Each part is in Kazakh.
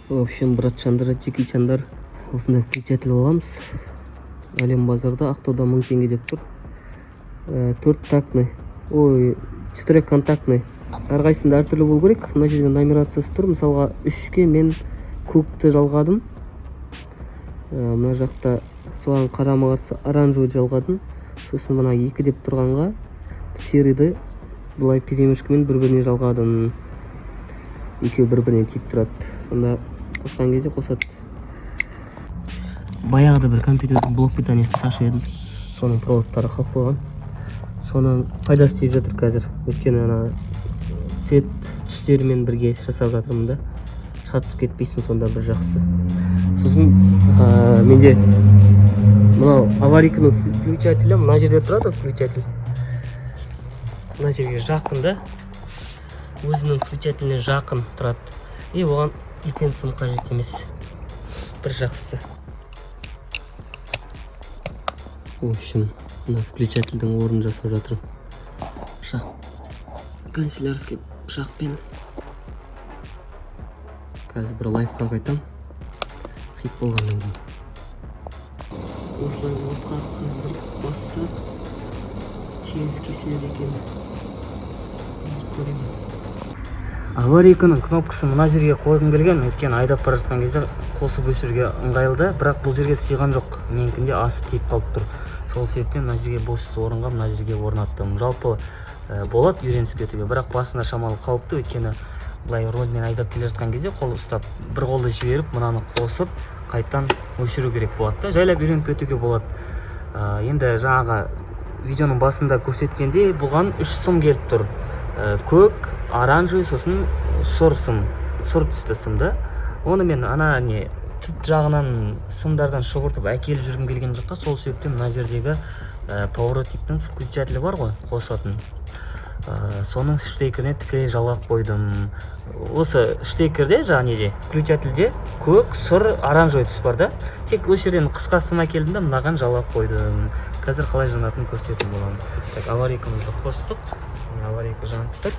В общем, братчандар, чекичандар, осындай включатель аламыз. Әлем базарда Ақтауда 1000 теңге деп тұр. 4-контактный. Әрқайсында әртүрлі болу керек. Мына жерде нумерациясы тұр. Мысалға 3-ке мен көкті жалғадым. Мына жақта соған қарама қарсы оранжевый жалғадым. Сосын мына 2 деп тұрғанға серийді бұлай перемешкімен бір-біріне жалғадым. Екеуі бір-біріне тиіп тұрады. Сонда қосқан кезде қосады. Баяғыда бір компьютердің блок питаниесін шашып едім. Соның проводтары қалып қойған. Соның пайдасы тиіп жатыр қазір. Өйткені ана цвет түстерімен бірге жасап жатырмын да. Шатысып кетпейсің, сонда бір жақсы. Сосын менде мынау аварийканың включателі мына жерде тұрады, включатель. Мына жерге жақын да. Өзінің включателіне жақын тұрады. И оған үлкен сым қажет емес. Бір жақсысы. В общем, мына включательдің орнын жасап жатырмын. Пышақ. Канцелярский пышақпен. Қазір бір лайфқа қайтам. Хит болғаннан кейін. Осылай отқа қыздырып басса тез кеседі екен. Көреміз. Аварийканың кнопкасы мына жерге қойғым келген, өйткені айдап бара жатқан кезде қосып өшіруге ыңғайлы, бірақ бұл жерге сыйған жоқ. Менікінде асы тиіп қалып тұр. Сол себептен мына жерге бос орынға мына жерге орнаттым. Жалпы болады үйренісіп кетуге, бірақ басында шамалы қауіпті, өйткені былай рольмен айдап келе жатқан кезде қол ұстап, бір қолды жіберіп, мынаны қосып, қайтадан өшіру керек болады. Жайлап үйреніп кетуге болады. Енді жаңағы видеоның басында көрсеткенде бұған 3 сым келіп тұр. Көк, оранжевый, сосын сұр сым, сұр түсті сымды. Оны мен ана түп жағынан сымдардан шығыртып әкеліп жүргім келген жаққа, сол себептен мына жердегі поворотниктің включателі бар ғой, қосатын. Соның штекеріне тікелей жалғап қойдым. Осы штекерде, жаңағы включательде көк, сұр, оранжевый түс бар да. Тек осы жерден қысқа сым әкелдім да, мынаған жалғап қойдым. Қазір қалай жанатынын көрсететін боламын. Так, аварийкамызды қостық. Аварийка жанып тұр.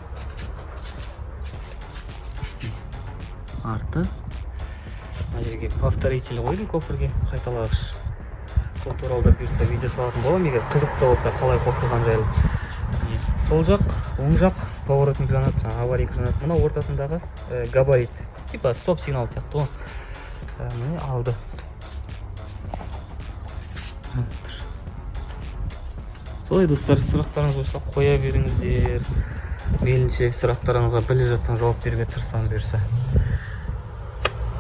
Арты. Мына жерге повторитель қойдым, кофрге қайталағыш. Сол туралы да бұйырса видео салатын боламын, егер қызықты болса қалай қосылған жайлы. Сол жақ, оң жақ поворотник жанады, аварийка жанады. Мына ортасындағы габарит, типа стоп сигнал сияқты ғой. Міне алды. Солай достар, сұрақтарыңыз болса қоя беріңіздер. Мейлінше сұрақтарыңызға біле жатсаң жауап беруге тырысамын бұйырса.